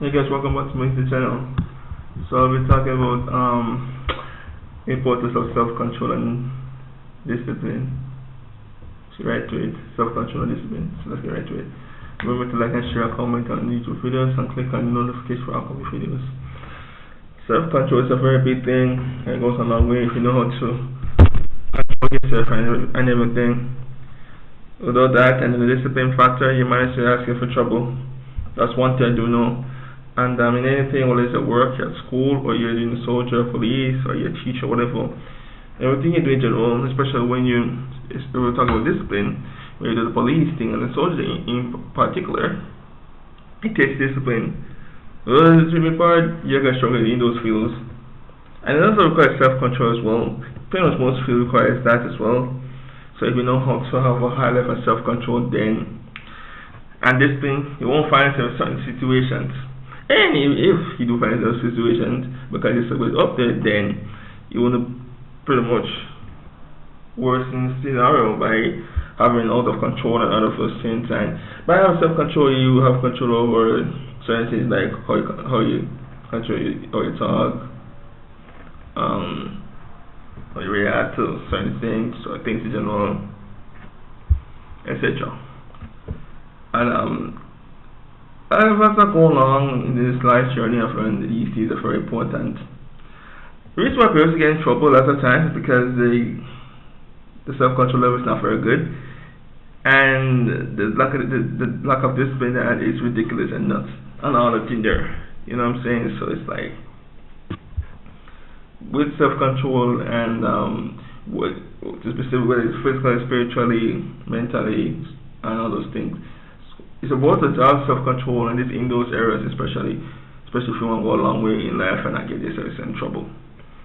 Hey guys, welcome back to my YouTube channel. So I'll be talking about importance of self-control and discipline. So right to it, self-control and discipline. So let's get right to it. Remember to like and share and comment on YouTube videos and click on the notification for upcoming videos. Self-control is a very big thing and it goes a long way if you know how to control yourself and everything. Without that and the discipline factor, you might actually ask you for trouble. That's one thing I do know. And in anything, whether it's at work, at school, or you're doing soldier, police, or you're a teacher, whatever, everything you do in general, especially when we're talking about discipline, when you do the police thing and the soldier in particular, it takes discipline. Well, the tricky part, you're going to struggle in those fields. And it also requires self-control as well. Pretty much most fields requires that as well. So if you know how to have a high level of self-control, then, and discipline, you won't find yourself in certain situations. And if you do find those situations, because it's up there, then you want to pretty much worsen the scenario by having out of control and out of the same time. By having self-control, you have control over certain things like how you control how you talk, how you react to certain things, or things in general, etc. And as I go along in this life journey, I've learned that these things are very important. The reason why people get in trouble lots of times is because the self-control level is not very good, and the lack of discipline that is ridiculous and nuts and all that's in there. You know what I'm saying? So it's like with self-control and specifically whether it's physically, spiritually, mentally, and all those things. It's about to have self-control and it's in those areas, especially if you want to go a long way in life and not get yourself in trouble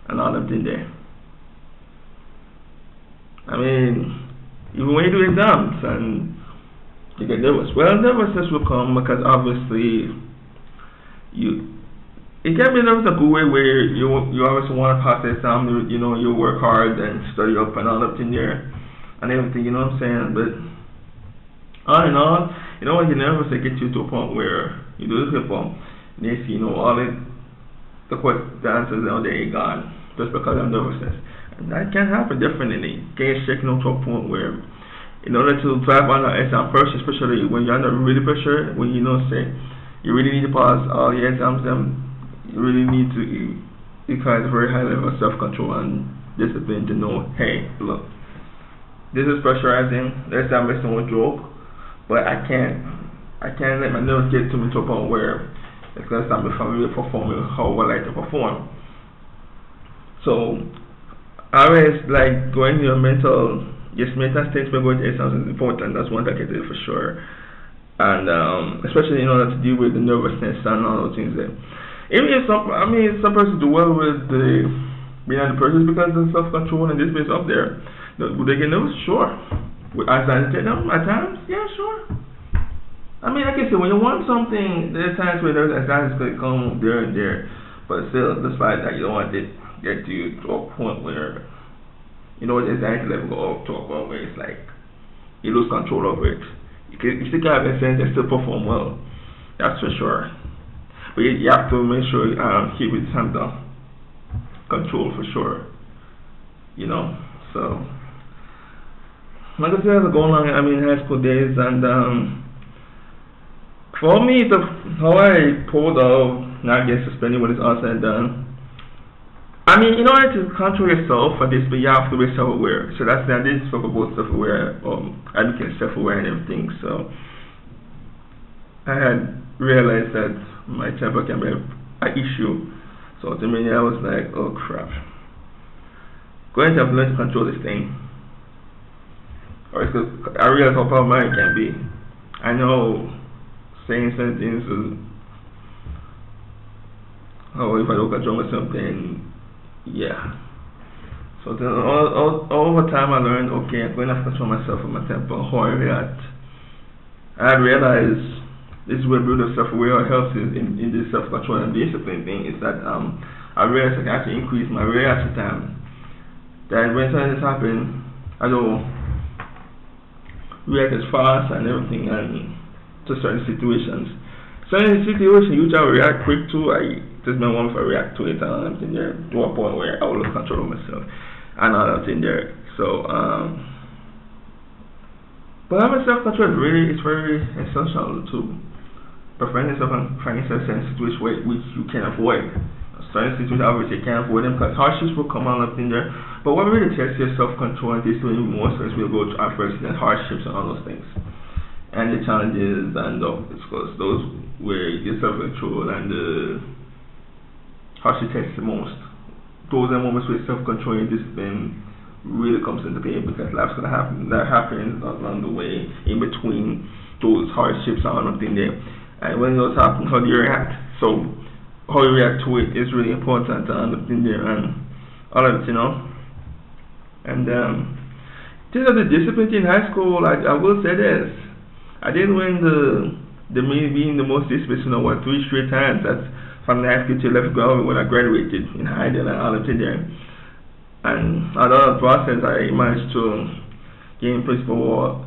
and all of them there. I mean, even when you do exams and you get nervous, well, nervousness will come because obviously it can be nervous a good way where you obviously want to pass the exam, you work hard and study up and all up in there and everything, you know what I'm saying? But all in all, when you're nervous, it gets you to a point where you do the paper, and they see, all the answers out there are gone just because of nervousness. And that can happen definitely. Get shaken out to a point where, in order to drive on an exam pressure, especially when you're under really pressure, when you really need to pass all your exams, you really need to require a very high level of self-control and discipline to know, hey, look, this is pressurizing, the exam is no joke. But I can't let my nerves get to me to a point where it's gonna stop me from really performing how I like to perform. So I always like going to your mental state by going to exams is important. That's one thing I can do for sure. And especially in order to deal with the nervousness and all those things there. Even if some persons do well with the being under pressure because of self-control and this is up there. Would they get nervous? Sure. With anxiety at times, yeah, sure. I mean, like I said, when you want something, there's times where there's anxiety is going to come there and there, but still, despite that, you don't want it to get to you to a point where, the anxiety level go up to a point where it's like you lose control over it. You still can have a sense and still perform well, that's for sure. But you have to make sure keep it under control for sure. So. Like I said, as I go along, high school days, and for me, how I pulled off not get suspended when it's all said and done. In order to control yourself for this, but you have to be self-aware. So I did talk about self-aware, I became self-aware and everything. So I had realized that my temper can be an issue. So to me, I was like, oh crap, going to have to learn to control this thing. Or because I realize how problematic it can be. I know saying certain things is, if I don't control myself, then yeah. So then over time I learned, okay, I'm going to have to control myself and my temper, how I react. I realized this is where building self-aware helps in this self-control and discipline thing, is that I realized I can actually increase my reaction time. That when something has happened, I don't react as fast and everything and to certain situations. So in the situation, you just react quick to. I just been one for react to it and everything there to a point where I will lose control of myself and all that in there. So but having self control really is very essential to prevent yourself from finding yourself in situations which you can avoid. Certain situations obviously you can't avoid them because hardships will come on up in there. But what really tests your self control and discipline most is we'll go to adversity and hardships and all those things. And the challenges and because those where your self control and the hardship test the most. Those are moments where self control and discipline really comes into play because life's gonna happen that happens along the way in between those hardships and all thing there. And when those happen, how do you react? So how you react to it is really important to understand there and all of it, And things of the discipline in high school, I will say this. I didn't win the being the most disciplined, 3 straight times. That's from the high school to 11th grade when I graduated in high and all of it there. And out of the process, I managed to gain principal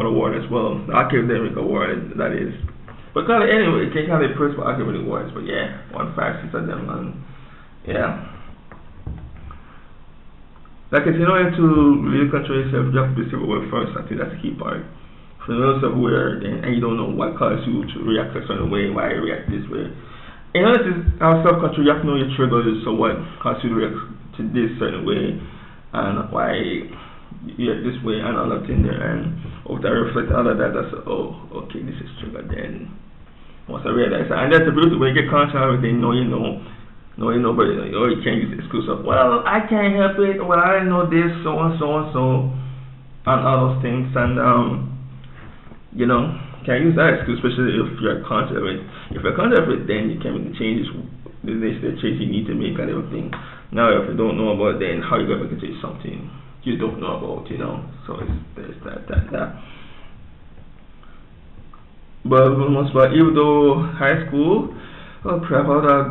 award as well, the academic award that is. But anyway, you can't call it principal academic awards, but yeah, 1, 5, 6 of them, and yeah. Like in order to really control yourself, you have to be self-aware first. I think that's the key part. If you're not self-aware, then and you don't know what causes you to react a certain way, why you react this way. In order to have self-control, you have to know your triggers. So what causes you to react to this certain way, and why you act this way, and all that in there. And after I reflect all of that, I say, oh, okay, this is triggered. Then once I realize that, and that's the beauty when you get conscious of everything, you know, but you can't use the excuse of, well, I can't help it. Well, I didn't know this, so and so and so, and all those things, and can't use that excuse, especially if you're conscious of it. If you're conscious of it, then you can make the changes, the change you need to make and everything. Now, if you don't know about it, then how you gonna make it change something you don't know about, So there's that. But for the most part, even though high school, I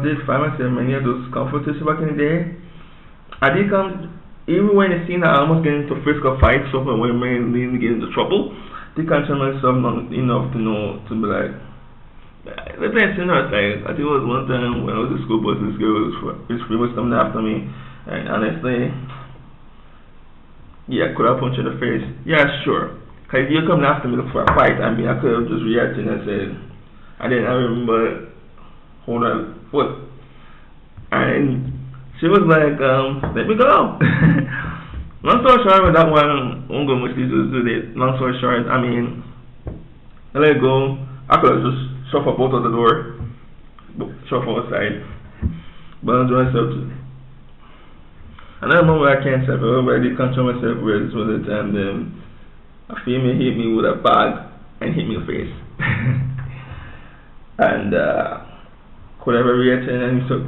did find myself many of those confrontations back in the day. I did come, even when it seemed that I almost get into physical fights, so when we mainly get into trouble, I did control myself enough to know to be like, the best thing I think it was one time when I was in school bus, this girl was pretty much coming after me, and honestly, yeah, could I punch her in the face? Yeah, sure. Because you're coming after me for a fight, I could have just reacted and said, I remember, hold on, what? And she was like, let me go. Long story short, with that one, I won't go much details do it. Long story short, I let it go. I could have just shoved her both out the door, shoved her outside, but I enjoyed myself too. Another moment I can't say, but I did control myself where this was the time a female hit me with a bag and hit me in the face. And could I have reacted and he took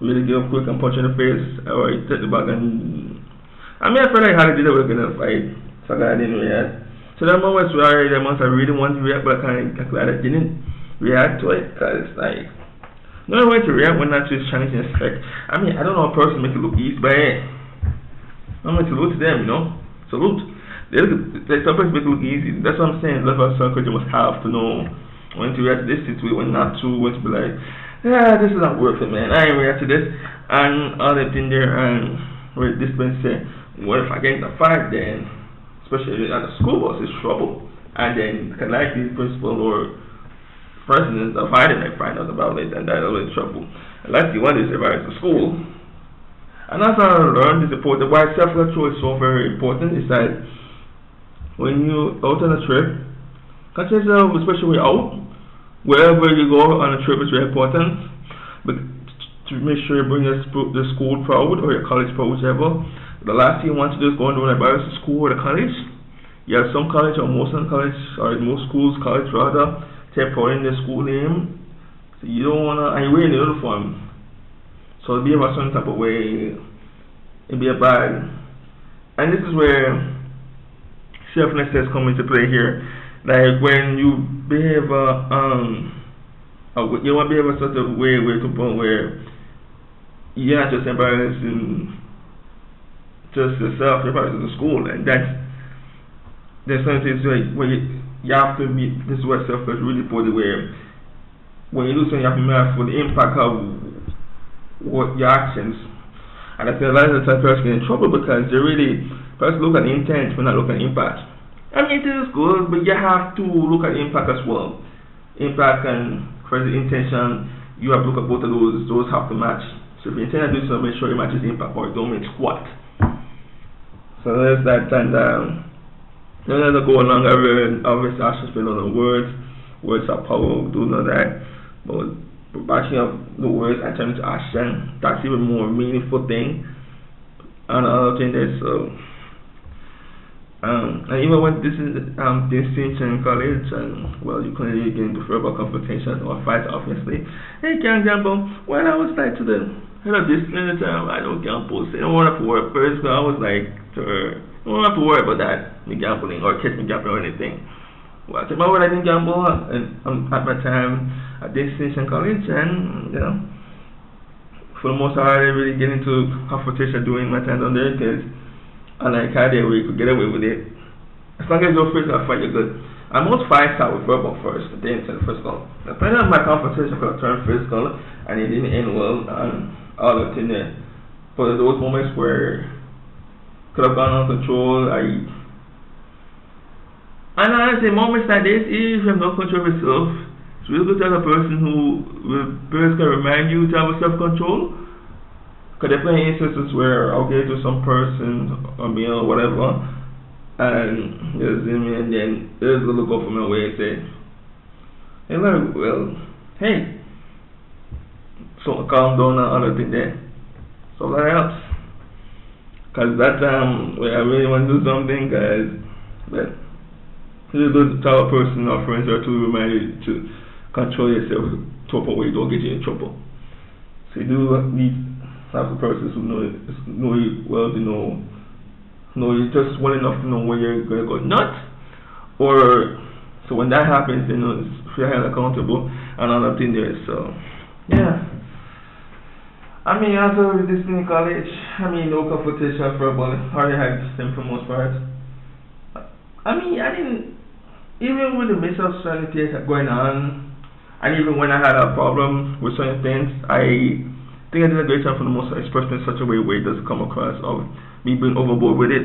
really give quick and punch in the face, or he took the bag and I felt like how I did it in a fight, so I didn't react. So that moment where I really wanted to react, but I didn't react to it because it's no way to react when not just challenging aspect. I don't know a person make it look easy, but hey, I'm going to salute to them, Salute. They sometimes make it look easy. That's what I'm saying. That's what some you must have to know when to react to this situation, when not to, when to be like, yeah, this is not worth it, man. I ain't react to this. And all that in there, and where this been said, what if I get in a fight then? Especially at the school bus, it's trouble. And then, like the principal or president of hiding might find out about it, and that'll be trouble. And like the one is about to school. And that's how I learned is important. Why self-control is so very important is that when you out on a trip, consider yourself, especially when you're out, wherever you go on a trip is very important. But to make sure you bring the school proud or your college proud, whichever. The last thing you want to do is go and do an embarrassing school or the college. You have some college or most college, or most schools, college rather, take part in the school name. So you don't wanna, and you're wearing the uniform. So it'll be a certain type of way, it'll be a bad. And this is where self-ness come into play here. Like when you behave, you want to behave a sort of way to the point where you're not just embarrassing just yourself, you're embarrassing the school, and that's there's certain things where you have to be this is what self is really put it where when you do something you have to be mindful of the impact of what your actions. And I think a lot of the time person get in trouble because they really first look at the intent but not look at the impact. I mean it is good, but you have to look at the impact as well. Impact and first the intention, you have to look at both of those have to match. So if you intend to do something, make sure it matches the impact or don't make squat. So there's that and then as I go along obviously actions spend on the words. Words are power, do know that. But backing up the words and turning to action, that's even more meaningful thing. And another thing is and even when this is distinction in college and well you couldn't really get into verbal confrontation or fight obviously. Hey can gamble when I was like to the head of this I don't gamble, so I don't want to work first, but I was like to her, I don't have to worry about that, me gambling or catch me gambling or anything. Well, I came out when I didn't gamble and at my time at Distinction College and you know for the most part I didn't really get into confrontation during my time down there because unlike how they we could get away with it. As long as you're physical fight you're good. And most fights are with verbal first, then to the physical. Depending on my confrontation could turn physical and it didn't end well and all the thing there. But those moments where could have gone out of control, and honestly, moments like this, if you have no control of yourself, it's really good to have a person who will can remind you to have a self-control. Because there are plenty instances where I'll get to some person or me or whatever, and there's me, and then there's a look up from my way and say, hey, well, hey, so calm down and other thing there. So that helps. Because that time where I really want to do something, but it's good to tell a person or friends or to remind you to control yourself to a point where you don't get you in trouble. So you do need to have the persons who know you well, to know you just well enough to know when you're going to go nuts. Or so when that happens, you know, feel held accountable and all that thing there. So yeah. I mean, after this in college, I mean, no confrontation for about hardly had them for most part. I mean, I didn't. Even with the midst of certain things going on, and even when I had a problem with certain things, I think I did a great job for the most part, expressing in such a way where it doesn't come across of me being overboard with it.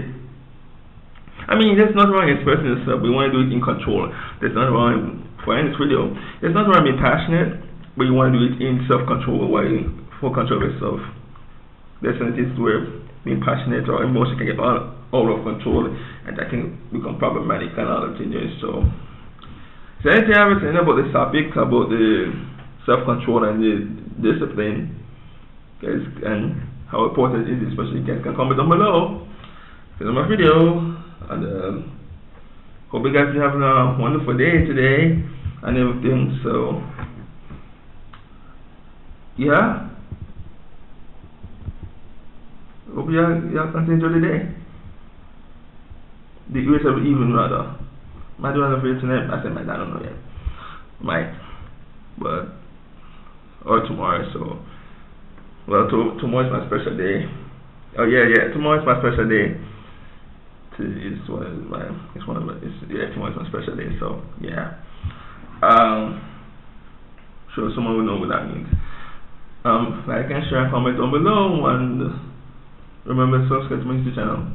I mean, there's nothing wrong expressing yourself, but you want to do it in control. There's nothing wrong for any video. There's nothing wrong being passionate, but you want to do it in self-control while you full control of yourself. There's certain things where being passionate or emotion can get out of control and that can become problematic and all that things. So anything I was saying about this topic, about the self-control and the discipline, guys, and how important it is, especially you guys can comment down below. This is my video, and hope you guys are having a wonderful day today and everything. So yeah. Hope you continue to enjoy the day. The rest of the evening rather. Might do another video tonight. I said might, I don't know yet. Might. But or tomorrow, so well tomorrow is my special day. Oh yeah, tomorrow is my special day. Tomorrow is my special day, so yeah. Sure someone will know what that means. Like and share and comment down below and remember to subscribe to my YouTube channel.